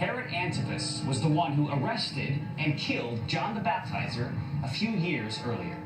Herod Antipas was the one who arrested and killed John the Baptizer a few years earlier.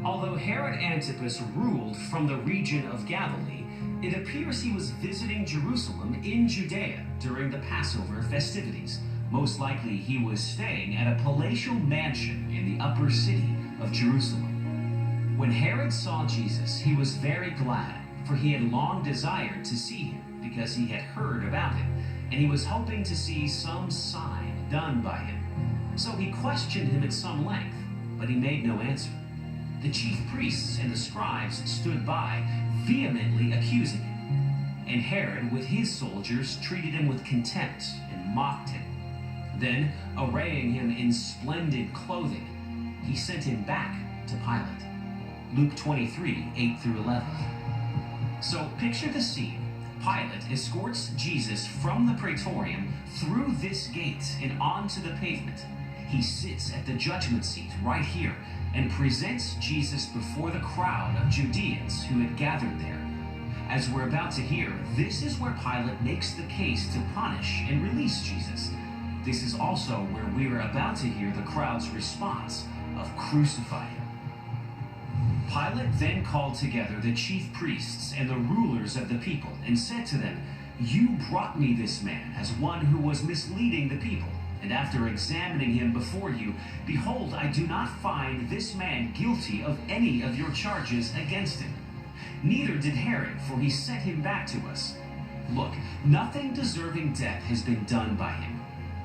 Although Herod Antipas ruled from the region of Galilee, it appears he was visiting Jerusalem in Judea during the Passover festivities. Most likely he was staying at a palatial mansion in the upper city of Jerusalem. When Herod saw Jesus, he was very glad, for he had long desired to see him because he had heard about him, and he was hoping to see some sign done by him. So he questioned him at some length, but he made no answer. The chief priests and the scribes stood by, vehemently accusing him. And Herod, with his soldiers, treated him with contempt and mocked him. Then, arraying him in splendid clothing, he sent him back to Pilate. Luke 23, 8 through 11. So picture the scene. Pilate escorts Jesus from the praetorium through this gate and onto the pavement. He sits at the judgment seat right here and presents Jesus before the crowd of Judeans who had gathered there. As we're about to hear, this is where Pilate makes the case to punish and release Jesus. This is also where we are about to hear the crowd's response of crucify him. Pilate then called together the chief priests and the rulers of the people and said to them, "You brought me this man as one who was misleading the people. And after examining him before you, behold, I do not find this man guilty of any of your charges against him. Neither did Herod, for he sent him back to us. Look, nothing deserving death has been done by him.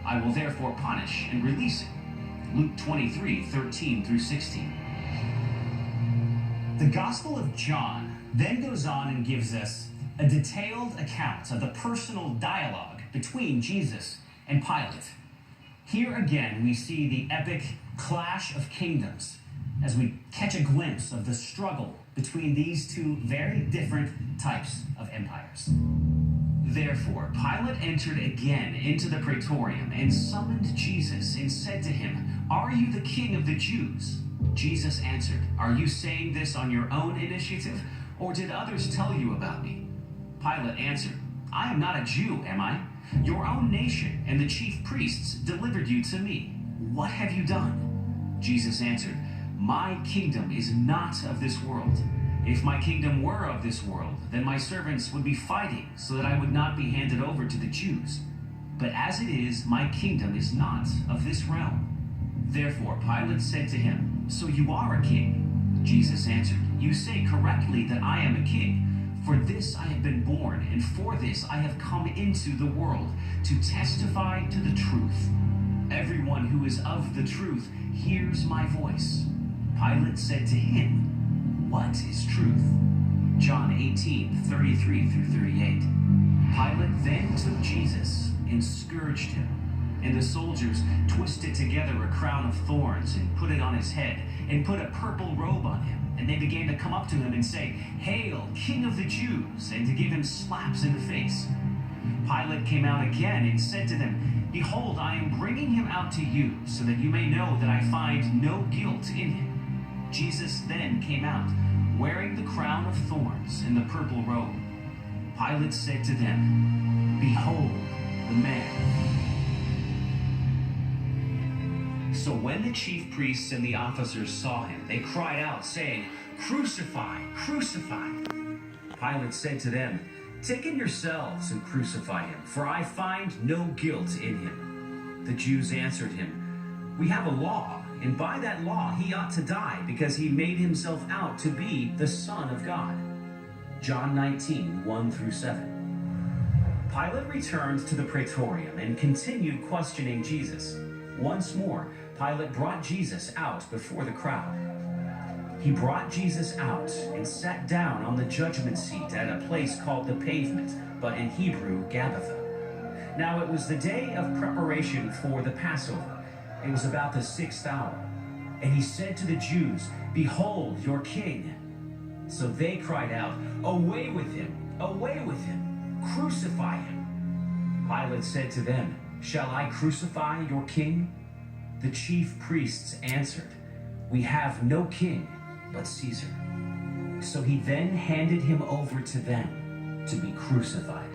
I will therefore punish and release him." Luke 23, 13 through 16. The Gospel of John then goes on and gives us a detailed account of the personal dialogue between Jesus and Pilate. Here again, we see the epic clash of kingdoms as we catch a glimpse of the struggle between these two very different types of empires. Therefore, Pilate entered again into the praetorium and summoned Jesus and said to him, "Are you the king of the Jews?" Jesus answered, "Are you saying this on your own initiative, or did others tell you about me?" Pilate answered, "I am not a Jew, am I? Your own nation and the chief priests delivered you to me. What have you done?" Jesus answered, "My kingdom is not of this world. If my kingdom were of this world, then my servants would be fighting so that I would not be handed over to the Jews. But as it is, my kingdom is not of this realm." Therefore Pilate said to him, "So you are a king?" Jesus answered, "You say correctly that I am a king. For this I have been born, and for this I have come into the world, to testify to the truth. Everyone who is of the truth hears my voice." Pilate said to him, "What is truth?" John 18, 33 through 38. Pilate then took Jesus and scourged him, and the soldiers twisted together a crown of thorns and put it on his head, and put a purple robe on him. And they began to come up to him and say, "Hail, King of the Jews," and to give him slaps in the face. Pilate came out again and said to them, "Behold, I am bringing him out to you, so that you may know that I find no guilt in him." Jesus then came out, wearing the crown of thorns and the purple robe. Pilate said to them, "Behold the man." So when the chief priests and the officers saw him, they cried out, saying, "Crucify, crucify." Pilate said to them, "Take him yourselves and crucify him, for I find no guilt in him." The Jews answered him, "We have a law, and by that law he ought to die, because he made himself out to be the Son of God." John 19, 1 through 7. Pilate returned to the praetorium and continued questioning Jesus. Once more, Pilate brought Jesus out before the crowd. He brought Jesus out and sat down on the judgment seat at a place called the Pavement, but in Hebrew, Gabbatha. Now it was the day of preparation for the Passover. It was about the 6th hour. And he said to the Jews, "Behold your king." So they cried out, "Away with him! Away with him! Crucify him!" Pilate said to them, "Shall I crucify your king?" The chief priests answered, "We have no king but Caesar." So he then handed him over to them, to be crucified.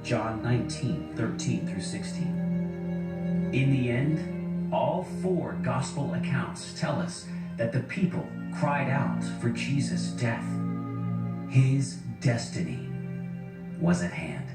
John 19:13 through 16. In the end, all four gospel accounts tell us that the people cried out for Jesus' death. His destiny was at hand.